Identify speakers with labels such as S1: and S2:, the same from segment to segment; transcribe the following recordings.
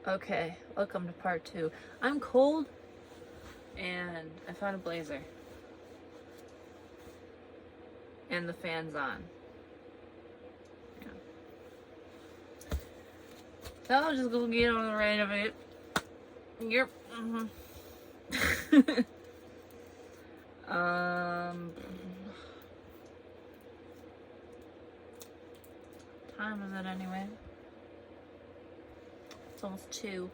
S1: Okay, welcome to part 2. I'm cold and I found a blazer. And the fan's on. Yeah. So I'll just go get on the right of it. Yep. Time is it anyway? It's almost 2.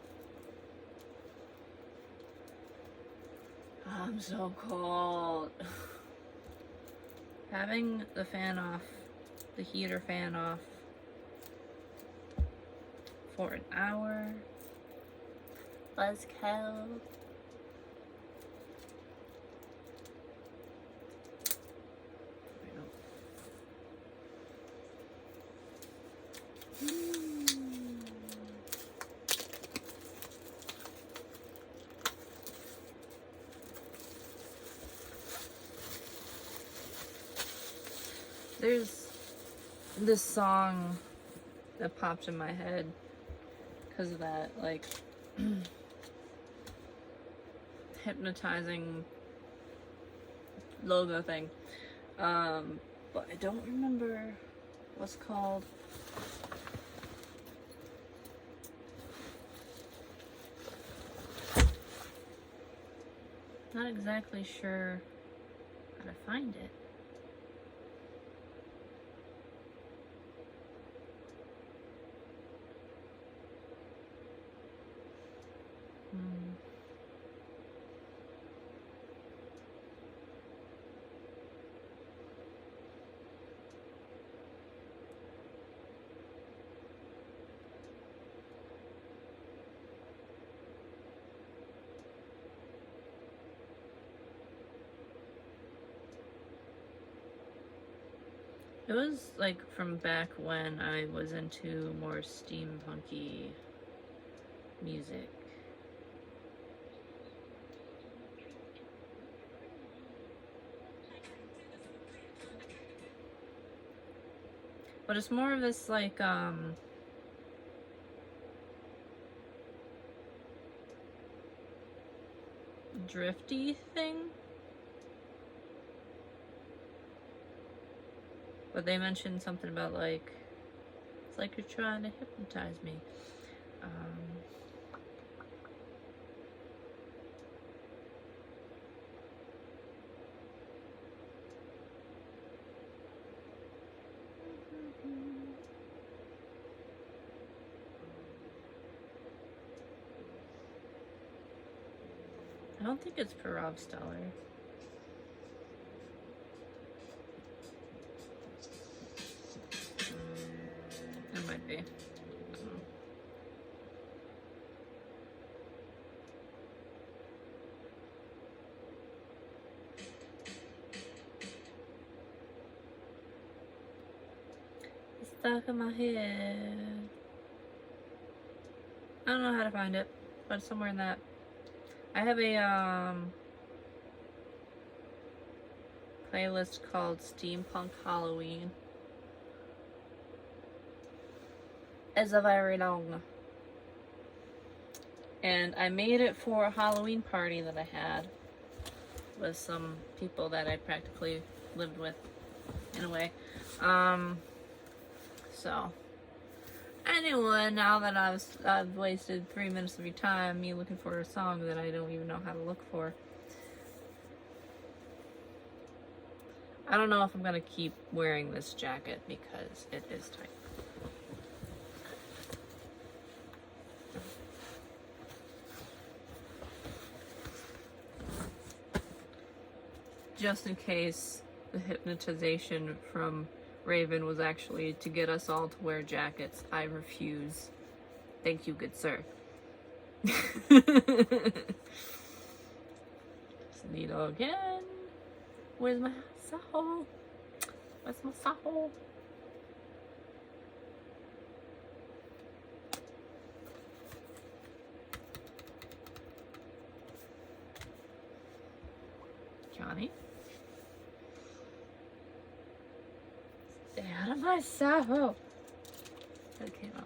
S1: I'm so cold. Having the fan off, the heater fan off, for an hour was cold. There's this song that popped in my head because of that, like, hypnotizing logo thing. But I don't remember what's called. Not exactly sure how to find it. It was like from back when I was into more steampunky music. But it's more of this like drifty thing. But they mentioned something about like, it's like you're trying to hypnotize me. I don't think it's Parov Stellar. It might be. It's stuck in my head. I don't know how to find it, but it's somewhere in that. I have a playlist called Steampunk Halloween. It's a very long. And I made it for a Halloween party that I had with some people that I practically lived with in a way. So anyway, now that I've wasted 3 minutes of your time me looking for a song that I don't even know how to look for. I don't know if I'm gonna keep wearing this jacket because it is tight. Just in case the hypnotization from Raven was actually to get us all to wear jackets, I refuse. Thank you, good sir. Needle again. Where's my saho? Where's my saho? Johnny? Stay out of my saho. That came out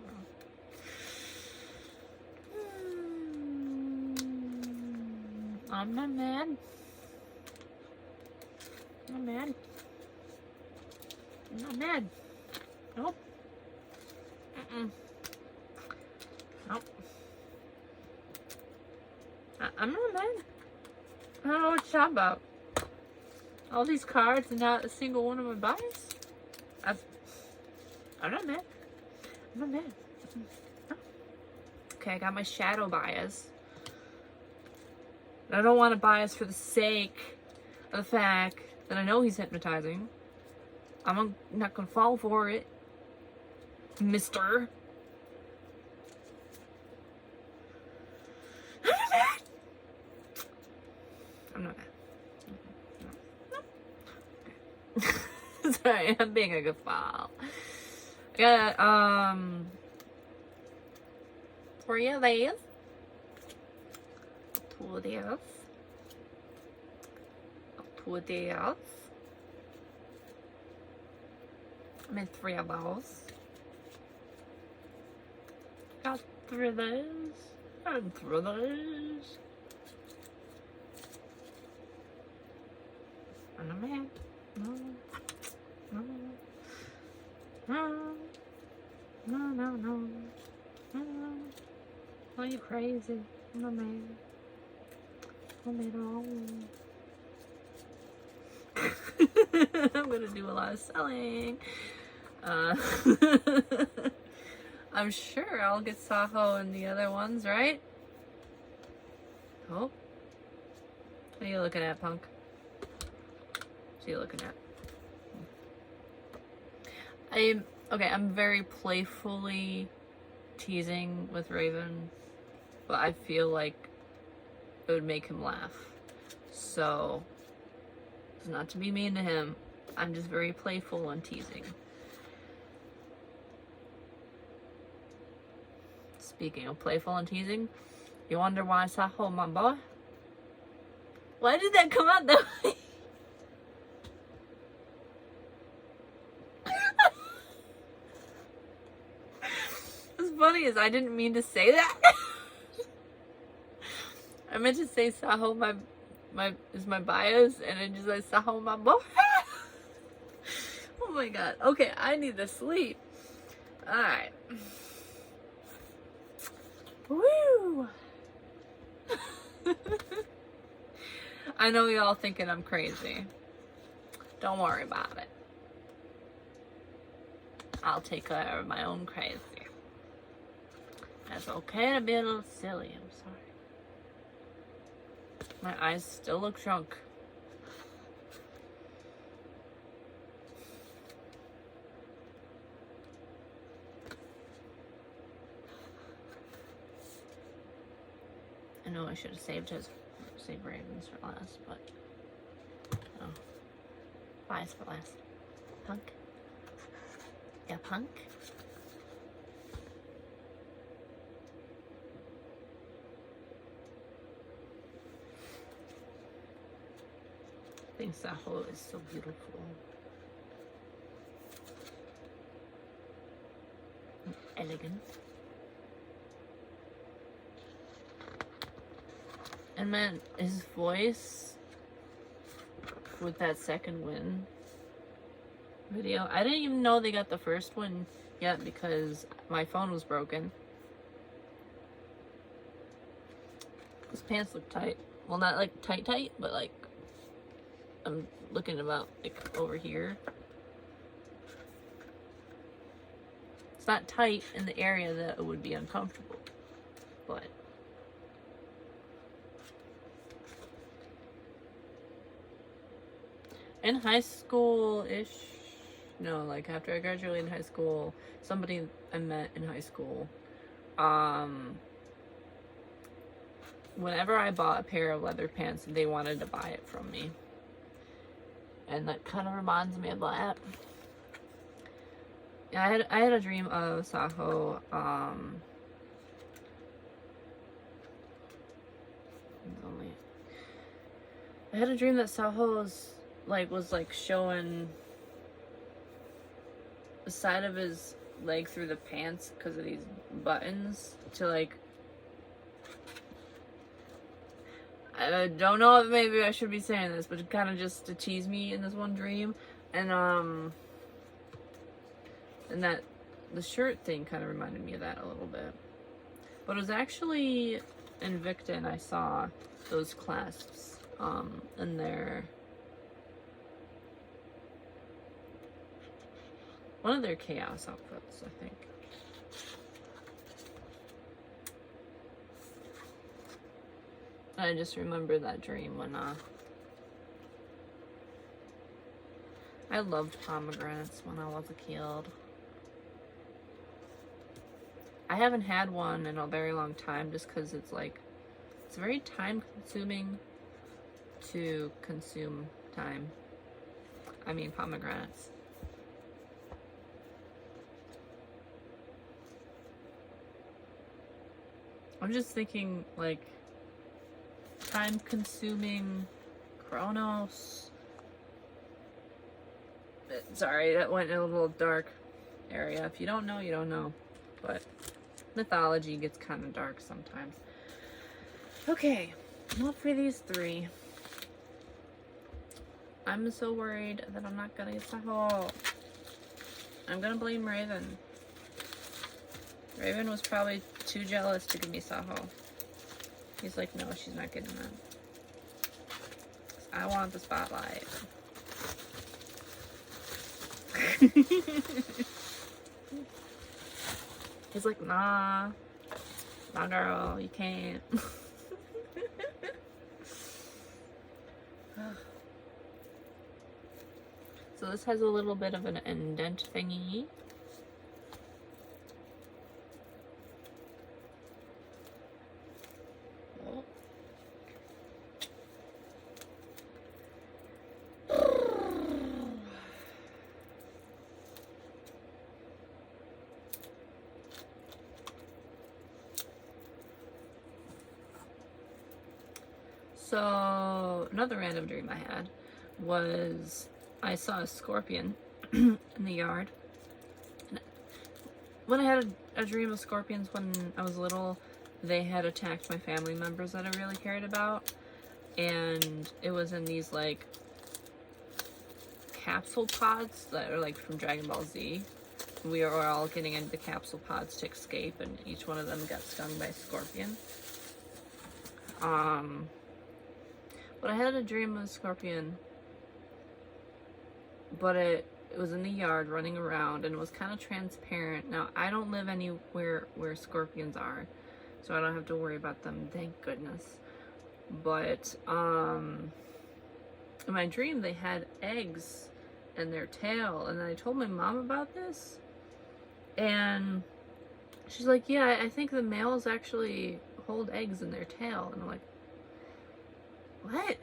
S1: I'm not mad. I'm not mad. I'm not mad. Nope. Nope. I'm not mad. I don't know what you're talking about. All these cards and not a single one of my bias? I'm not mad. I'm not mad. No. Okay, I got my shadow bias. I don't want a bias for the sake of the fact that I know he's hypnotizing. I'm not gonna fall for it, mister. I'm not mad. No. Sorry, I'm being a goofball. Yeah, 3 of these. 2 of these. 2 of these. I made 3 of those. Got 3 of those. And 3 of those. I'm not mad. No. No. No. No, no, no. No. Are you crazy? I'm not mad. I'm mad at all. I'm gonna do a lot of selling. I'm sure I'll get Saho and the other ones, right? Oh. What are you looking at, punk? What are you looking at? I'm very playfully teasing with Raven, but I feel like it would make him laugh. So, it's not to be mean to him. I'm just very playful and teasing. Speaking of playful and teasing, you wonder why I Saho my boy? Why did that come out that way? What's funny is I didn't mean to say that. I meant to say Saho my bias, and I just like Saho my boy. Oh my god. Okay, I need to sleep. Alright. Woo! I know y'all thinking I'm crazy. Don't worry about it. I'll take care of my own crazy. It's okay to be a little silly, I'm sorry. My eyes still look drunk. I know I should have saved Ravens for last, but oh. Bias for last. Punk. Yeah, punk. I think Saho is so beautiful. And elegant. And man, his voice with that second win video. I didn't even know they got the first one yet because my phone was broken. His pants look tight. Well, not like tight, but like I'm looking about like over here. It's not tight in the area that it would be uncomfortable, but in high school-ish, no, like after I graduated in high school, somebody I met in high school, whenever I bought a pair of leather pants, they wanted to buy it from me. And that kind of reminds me of that. Yeah, I had a dream of Saho, I had a dream that Saho's was showing the side of his leg through the pants because of these buttons to I don't know if maybe I should be saying this, but kind of just to tease me in this one dream. And that the shirt thing kind of reminded me of that a little bit. But it was actually in Victon I saw those clasps in their one of their chaos outfits, I think. I just remember that dream when I loved pomegranates when I was a kid. I haven't had one in a very long time just because it's like, it's very time consuming to consume time. I mean pomegranates. I'm just thinking like time consuming Chronos. Sorry, that went in a little dark area. If you don't know, you don't know. But mythology gets kind of dark sometimes. Okay, well, for these three, I'm so worried that I'm not gonna get Saho. I'm gonna blame Raven. Raven was probably too jealous to give me Saho. He's like, no, she's not getting that. I want the spotlight. He's like, nah, girl, you can't. So this has a little bit of an indent thingy. So another random dream I had was I saw a scorpion in the yard. And when I had a dream of scorpions when I was little, they had attacked my family members that I really cared about. And it was in these like capsule pods that are like from Dragon Ball Z. We were all getting into the capsule pods to escape, and each one of them got stung by a scorpion. But I had a dream of a scorpion, but it was in the yard running around, and it was kind of transparent. Now, I don't live anywhere where scorpions are, so I don't have to worry about them, thank goodness. But, in my dream, they had eggs in their tail, and I told my mom about this, and she's like, yeah, I think the males actually hold eggs in their tail, and I'm like, what?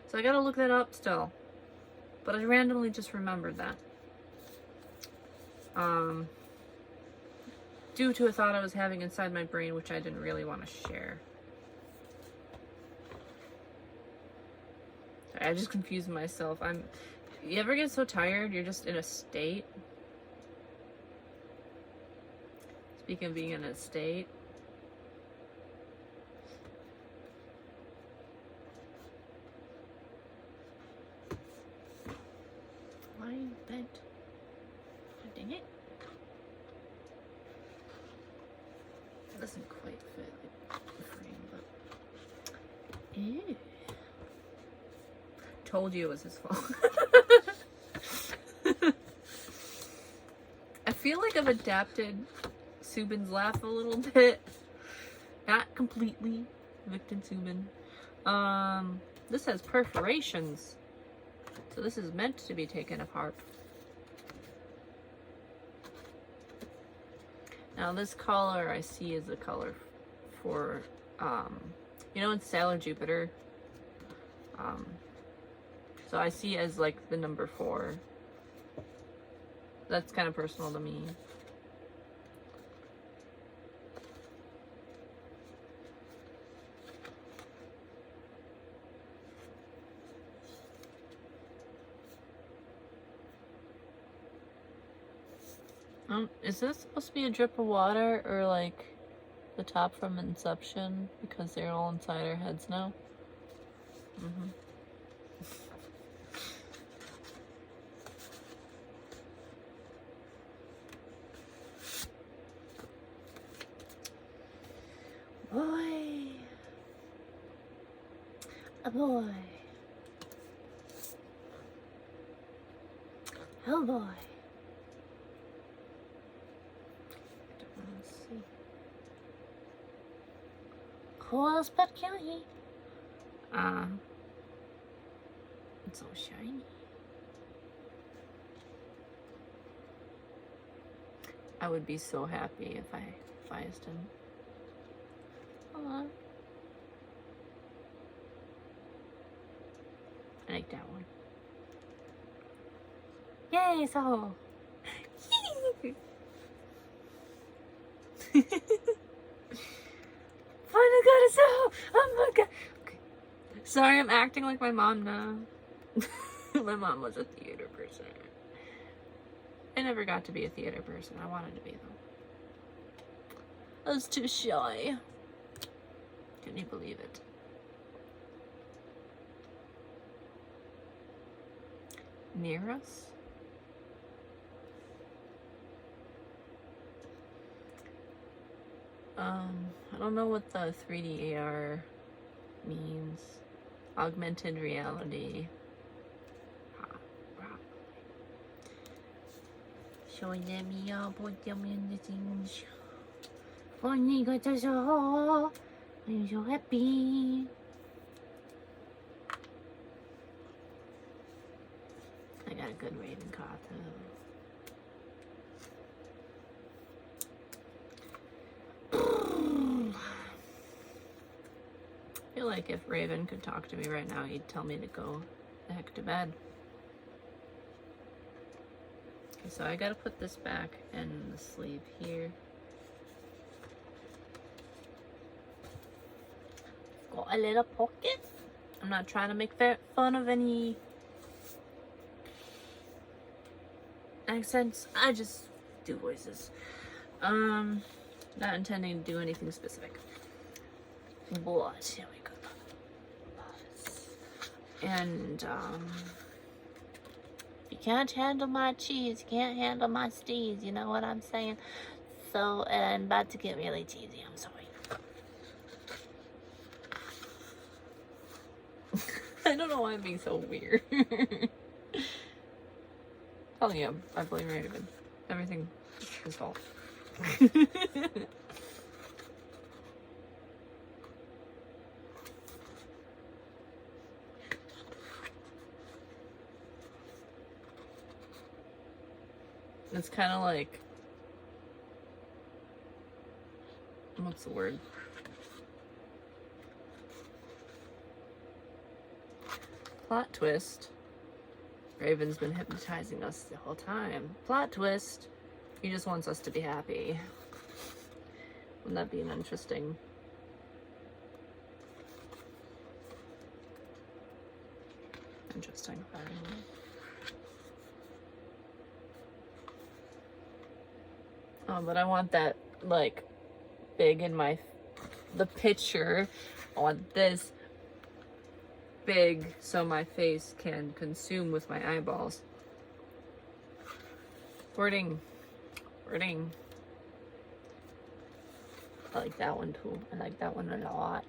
S1: So I gotta look that up still. But I randomly just remembered that. Due to a thought I was having inside my brain, which I didn't really want to share. Sorry, I just confused myself. You ever get so tired, you're just in a state? Speaking of being in a state. Bent. Oh, dang it. It doesn't quite fit the frame, but... Ew. Told you it was his fault. I feel like I've adapted Subin's laugh a little bit. Not completely. Victon Subin. This has perforations. So this is meant to be taken apart. Now this color I see is the color for, you know in Sailor Jupiter? So I see as like the number 4. That's kind of personal to me. Is this supposed to be a drip of water or like the top from Inception because they're all inside our heads now? Mm-hmm. Boy. A boy. Oh boy. Let's see. Cool, but cutie. It's so shiny. I would be so happy if I fired him. Aww. I like that one. Yay, so. Finally got a so. Oh my god. Okay. Sorry, I'm acting like my mom now. My mom was a theater person. I never got to be a theater person. I wanted to be though. I was too shy. Can you believe it? Near us? I don't know what the 3D AR means. Augmented reality. Showing them your put them in the things. Finally got to show. I'm so happy. I got a good Raven card too. I feel like if Raven could talk to me right now, he'd tell me to go the heck to bed. Okay, so I gotta put this back in the sleeve here. Got a little pocket. I'm not trying to make fun of any accents. I just do voices. Not intending to do anything specific. But here we go. And you can't handle my cheese, you can't handle my steez, you know what I'm saying? So, and I'm about to get really cheesy, I'm sorry. I don't know why I'm being so weird. Telling you, I blame Raven. Everything is his fault. It's kind of like, what's the word? Plot twist. Raven's been hypnotizing us the whole time. Plot twist. He just wants us to be happy. Wouldn't that be an interesting... Interesting. Oh, but I want that, like, big in the picture. I want this big so my face can consume with my eyeballs. Wording. I like that one too. I like that one a lot.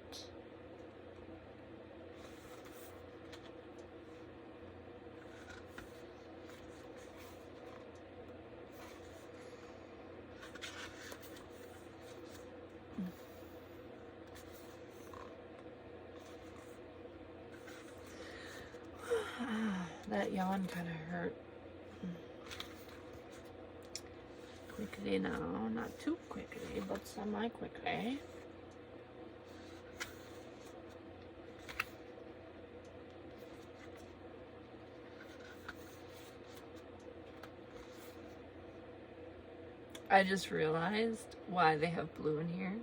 S1: That yawn kind of hurt. Quickly now, not too quickly, but semi-quickly. I just realized why they have blue in here.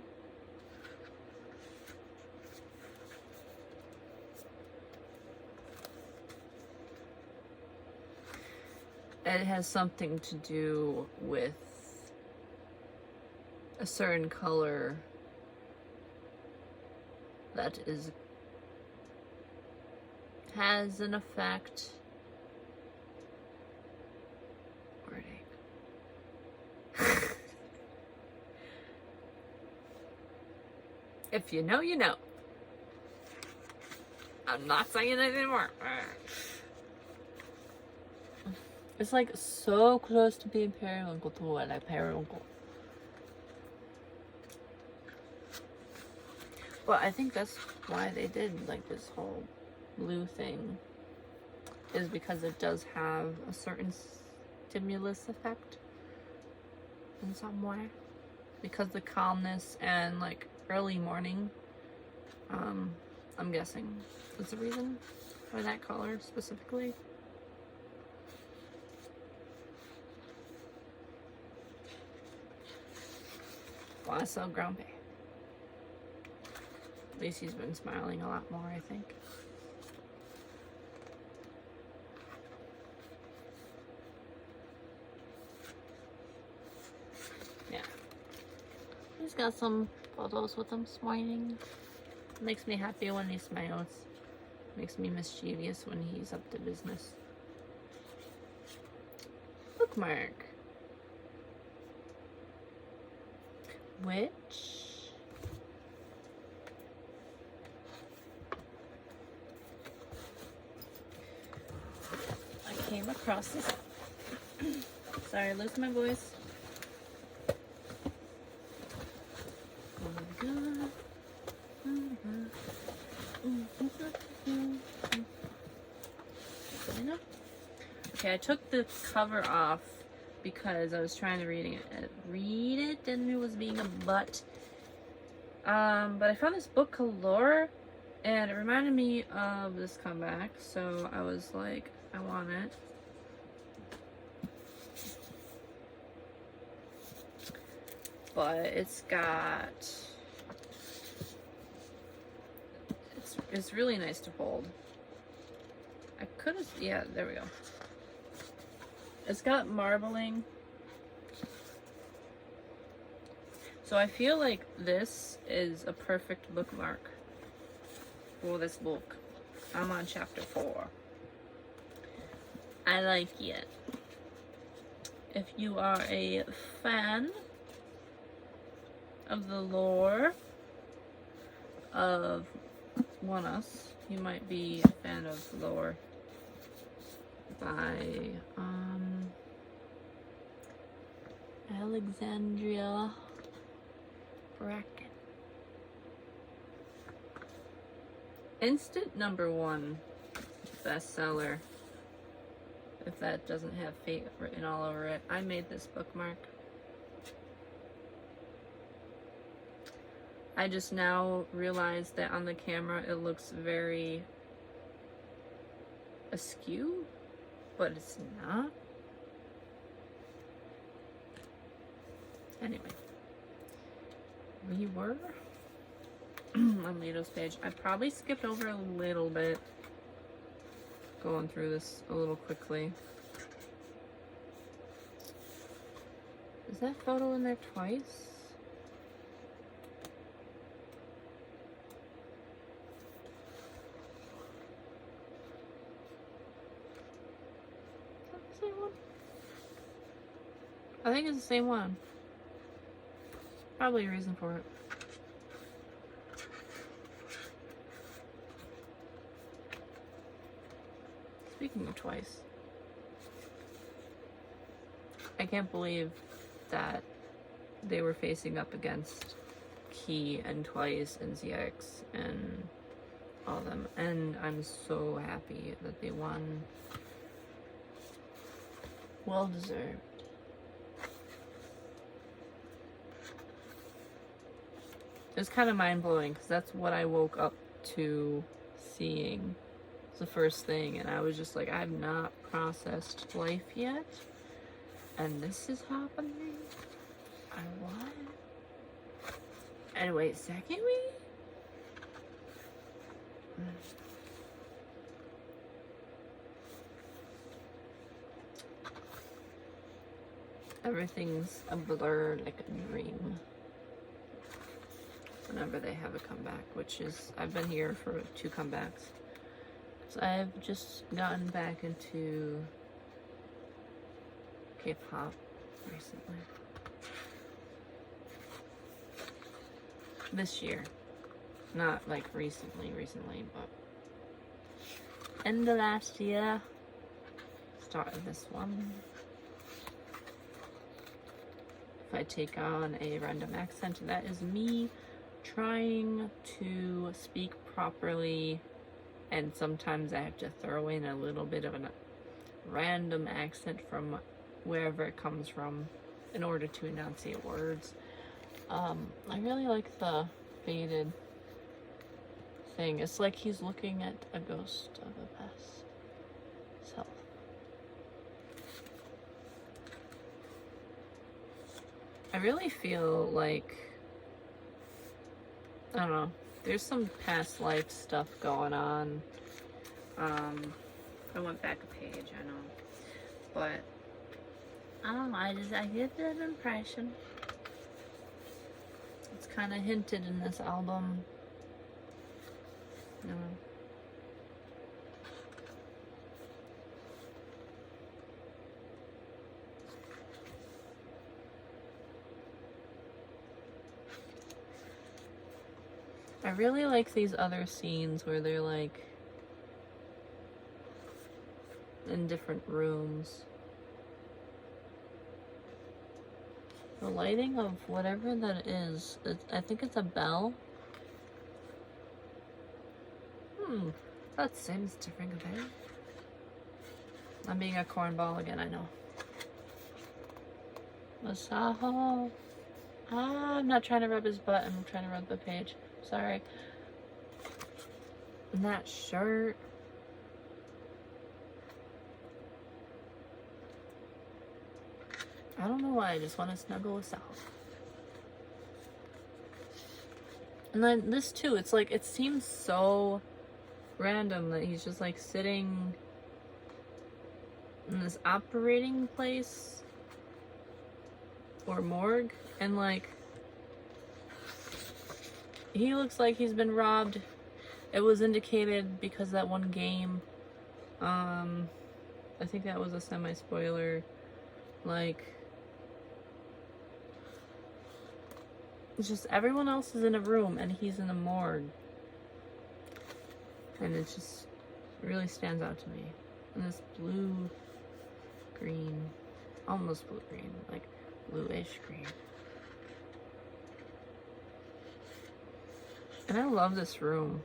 S1: It has something to do with a certain color that is has an effect. Wording. If you know, you know. I'm not saying anything more. It's like so close to being periwinkle to what I periwinkle. But I think that's why they did like this whole blue thing, is because it does have a certain stimulus effect in some way. Because the calmness and like early morning, I'm guessing is the reason for that color specifically. Why so grumpy? At least he's been smiling a lot more, I think. Yeah. He's got some photos with him smiling. Makes me happy when he smiles. Makes me mischievous when he's up to business. Bookmark. Which I came across this. Sorry, I lose my voice. Okay, I took the cover off because I was trying to read it and it was being a butt. But I found this book called Lore and it reminded me of this comeback, so I was like, I want it. But it's got, it's really nice to hold. I could have, yeah, there we go. It's got marbling. So I feel like this is a perfect bookmark for this book. I'm on chapter 4. I like it. If you are a fan of the lore of One Us, you might be a fan of lore by Alexandria Bracken. Instant #1 bestseller. If that doesn't have fate written all over it. I made this bookmark. I just now realized that on the camera it looks very askew, but it's not. Anyway, we were on Leto's page. I probably skipped over a little bit, going through this a little quickly. Is that photo in there twice? I think it's the same one. Probably a reason for it. Speaking of twice, I can't believe that they were facing up against Key and Twice and ZX and all of them, and I'm so happy that they won. Well deserved. It's kind of mind-blowing because that's what I woke up to seeing. It's the first thing, and I was just like, I've not processed life yet, and this is happening. I what? And wait, second week? Everything's a blur, like a dream. Whenever they have a comeback, which is, I've been here for 2 comebacks, So I've just gotten back into K-pop recently. This year. Not like recently, but end of last year. Started this one. If I take on a random accent, that is me trying to speak properly, and sometimes I have to throw in a little bit of a random accent from wherever it comes from in order to enunciate words. I really like the faded thing. It's like he's looking at a ghost of a past self. I really feel like, I don't know, there's some past life stuff going on. I went back a page, I know, but I don't know, I get that impression. It's kind of hinted in this album. You know. I really like these other scenes where they're like in different rooms. The lighting of whatever that is, I think it's a bell. That seems to ring a bell. I'm being a cornball again, I know. Masaho. I'm not trying to rub his butt, I'm trying to rub the page. Sorry. And that shirt. I don't know why, I just want to snuggle with Sal. And then this too, it's like, it seems so random that he's just like sitting in this operating place or morgue, and like he looks like he's been robbed. It was indicated because that one game, I think that was a semi-spoiler, like, it's just everyone else is in a room and he's in a morgue. And it just really stands out to me. And this blue, green, almost blue green, like bluish green. And I love this room.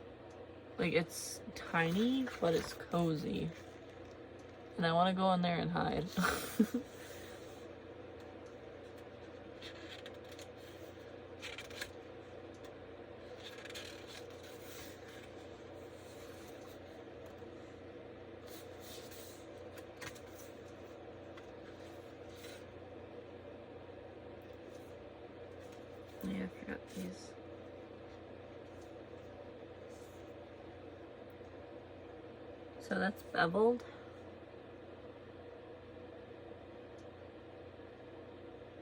S1: Like, it's tiny, but it's cozy. And I want to go in there and hide. Yeah, I forgot these. So that's beveled.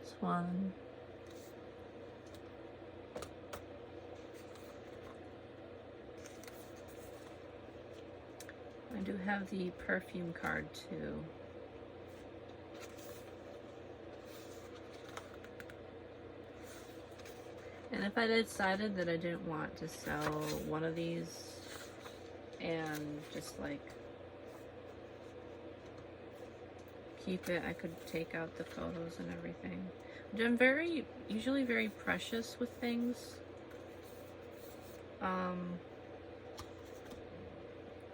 S1: This one. I do have the perfume card too. And if I decided that I didn't want to sell one of these and just like keep it, I could take out the photos and everything. I'm usually very precious with things.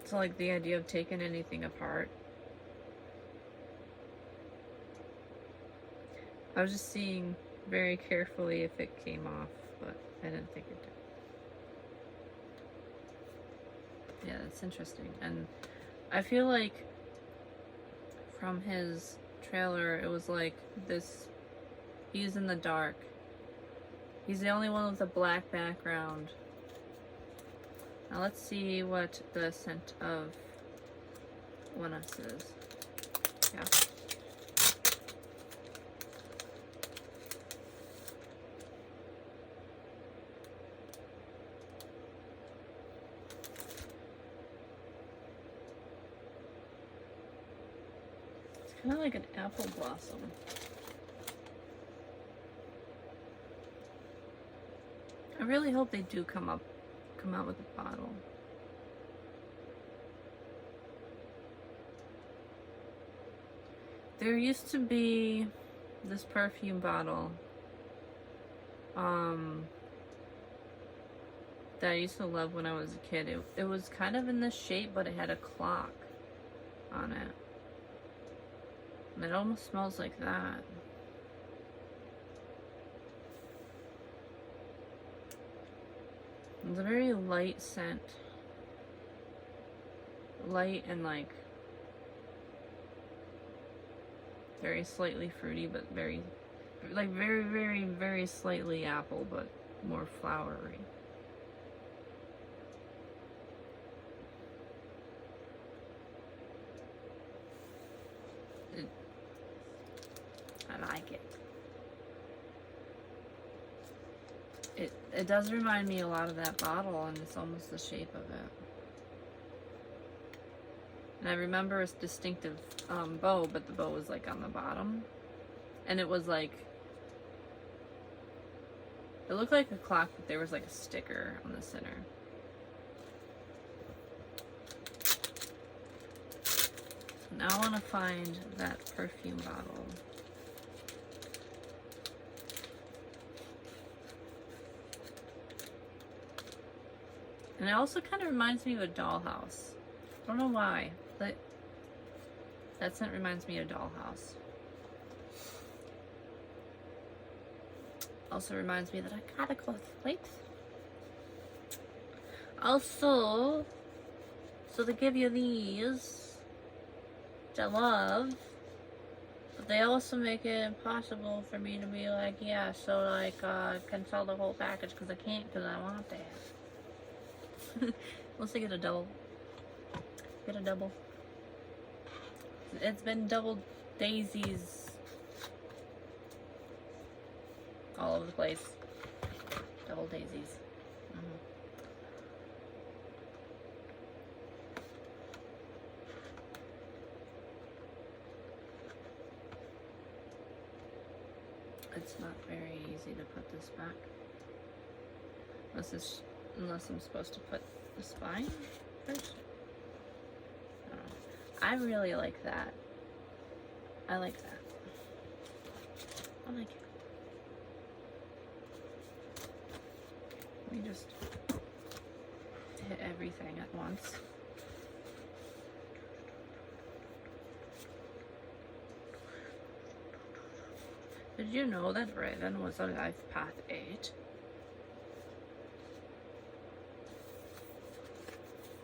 S1: So like the idea of taking anything apart. I was just seeing very carefully if it came off, but I didn't think it did. Yeah, that's interesting. And I feel like from his trailer, it was like this, he's in the dark. He's the only one with a black background. Now let's see what the scent of Unedited is. Yeah. kind of like an apple blossom. I really hope they do come out with a bottle. There used to be this perfume bottle that I used to love when I was a kid. It was kind of in this shape, but it had a clock on it. And it almost smells like that. It's a very light scent. Light and like very slightly fruity, but very slightly apple, but more flowery. I like it. It does remind me a lot of that bottle, and it's almost the shape of it. And I remember a distinctive bow, but the bow was like on the bottom. And it was like, it looked like a clock, but there was like a sticker on the center. Now I want to find that perfume bottle. And it also kind of reminds me of a dollhouse. I don't know why, but that scent reminds me of a dollhouse. Also reminds me that I gotta go to the lakes. Also, so they give you these, which I love, but they also make it impossible for me to be like, yeah, so like, I can sell the whole package because I can't, because I want that. Let's get a double. Get a double. It's been double daisies all over the place. Double daisies. It's not very easy to put this back. Unless I'm supposed to put the spine first. I really like that. I like that. I like it. Let me just hit everything at once. Did you know that Raven was a life path 8?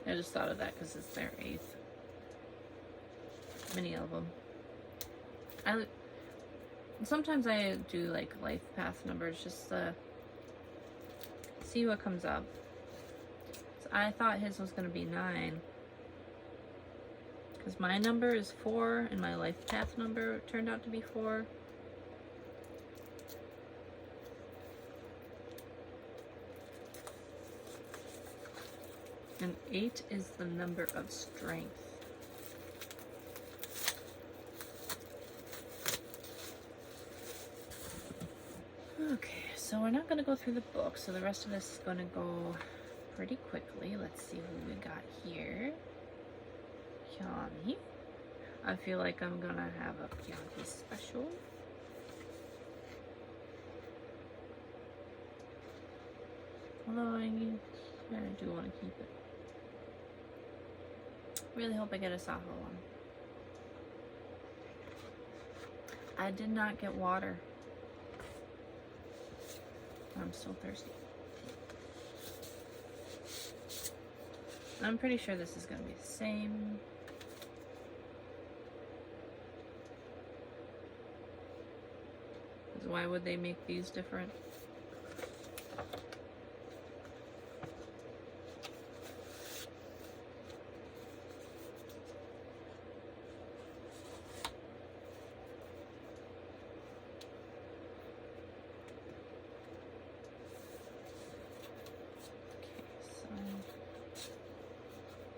S1: I just thought of that because it's their 8th mini album. Sometimes I do like life path numbers just to see what comes up. So I thought his was going to be 9 because my number is 4 and my life path number turned out to be 4. And 8 is the number of strength. Okay, so we're not going to go through the book, so the rest of this is going to go pretty quickly. Let's see who we got here. Kiani. I feel like I'm going to have a Kiani special. Although I do want to keep it. Really hope I get a Saho one. I did not get water. I'm still thirsty. I'm pretty sure this is going to be the same. Because why would they make these different?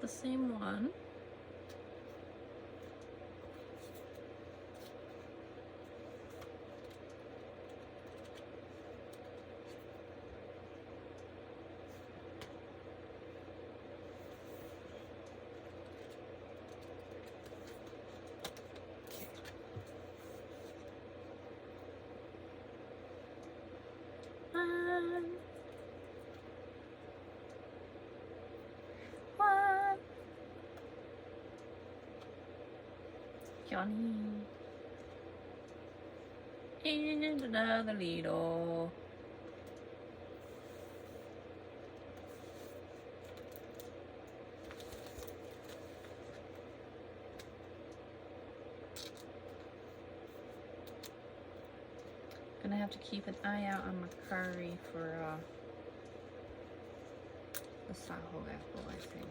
S1: The same one. One. Johnny. And another little. Gonna have to keep an eye out on Macari for the Saho apple, I think.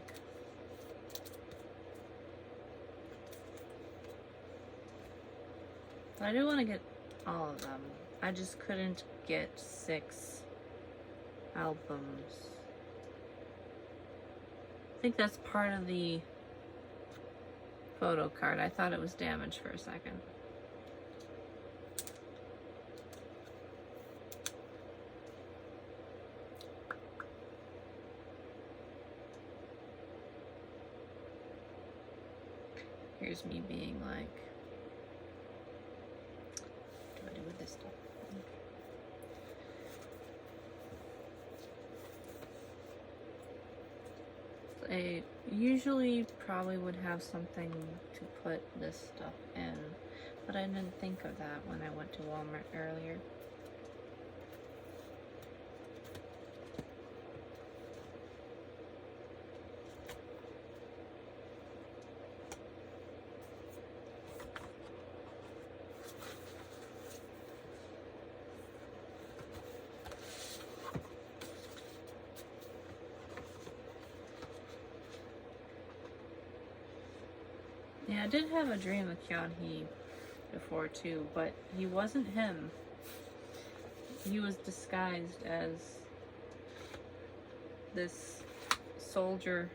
S1: But I do want to get all of them. I just couldn't get 6 albums. I think that's part of the photo card. I thought it was damaged for a second. Here's me being like, what do I do with this stuff? I usually probably would have something to put this stuff in, but I didn't think of that when I went to Walmart earlier. Yeah, I did have a dream of Kyeonhee before too, but he wasn't him. He was disguised as this soldier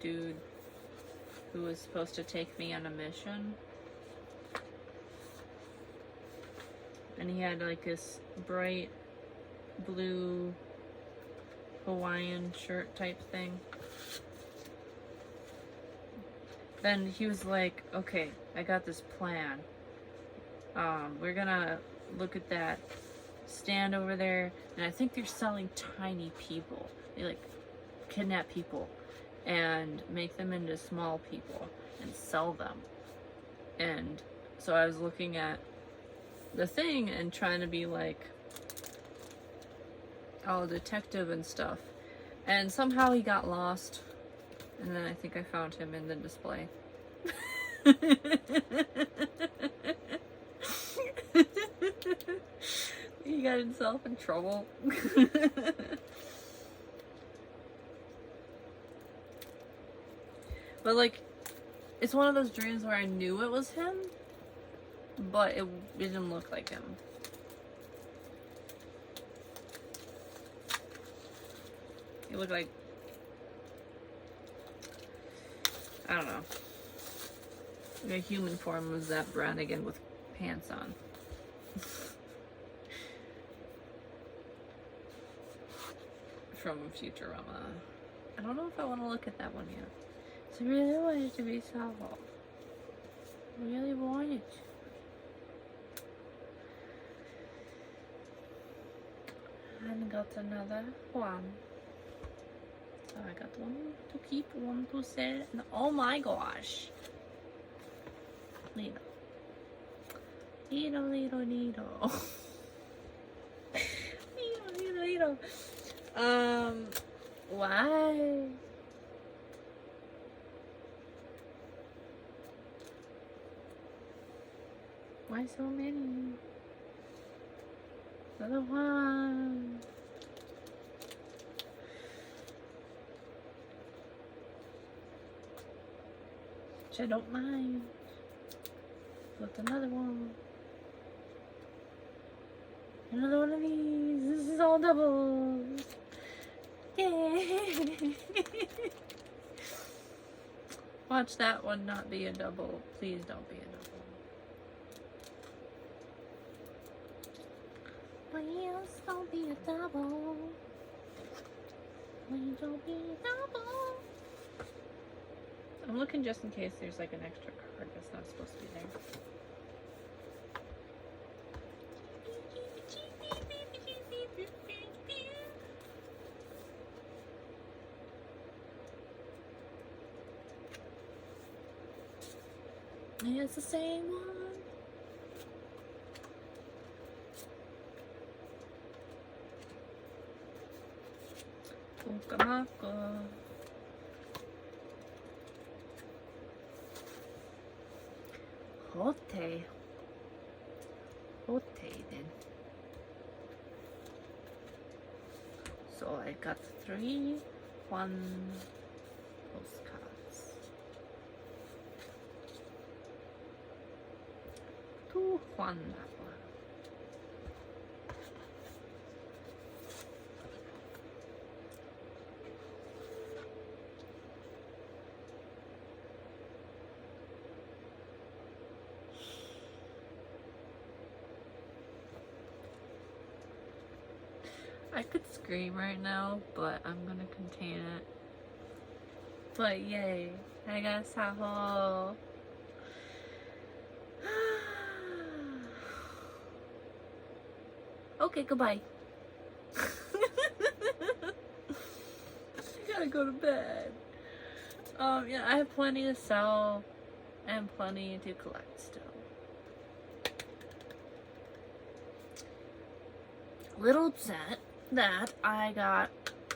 S1: dude who was supposed to take me on a mission. And he had like this bright blue Hawaiian shirt type thing. Then he was like, okay, I got this plan. We're gonna look at that stand over there, and I think they're selling tiny people. They like kidnap people and make them into small people and sell them. And so I was looking at the thing and trying to be like all detective and stuff. And somehow he got lost. And then I think I found him in the display. He got himself in trouble. But like, it's one of those dreams where I knew it was him, but it didn't look like him. It looked like, I don't know. The human form was that Brannigan with pants on. From Futurama. I don't know if I want to look at that one yet. So I really want it to be Savo. I really want it. And got another one. So I got one to keep, one to sell, and oh my gosh. Needle. Needle, needle, needle. Needle, needle, needle. Why? Why so many? Another one. Which I don't mind. But another one. Another one of these. This is all doubles. Yay! Watch that one not be a double. Please don't be a double. Please don't be a double. Please don't be a double. I'm looking just in case there's like an extra card that's not supposed to be there. It's the same one. Ukamaka. Hote. Hote then. So I got 3 1 postcards. 2 1 that one. I could scream right now, but I'm gonna contain it. But yay, I got Saho. Okay, goodbye. I gotta go to bed. Yeah, I have plenty to sell and plenty to collect still. Little upset that I got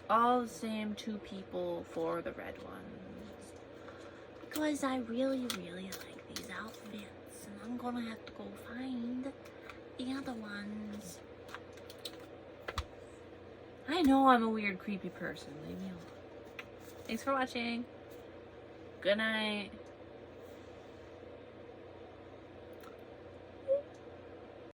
S1: all the same 2 people for the red ones because I really like these outfits and I'm gonna have to go find the other ones. I know I'm a weird creepy person, leave me alone. Thanks for watching. Good night.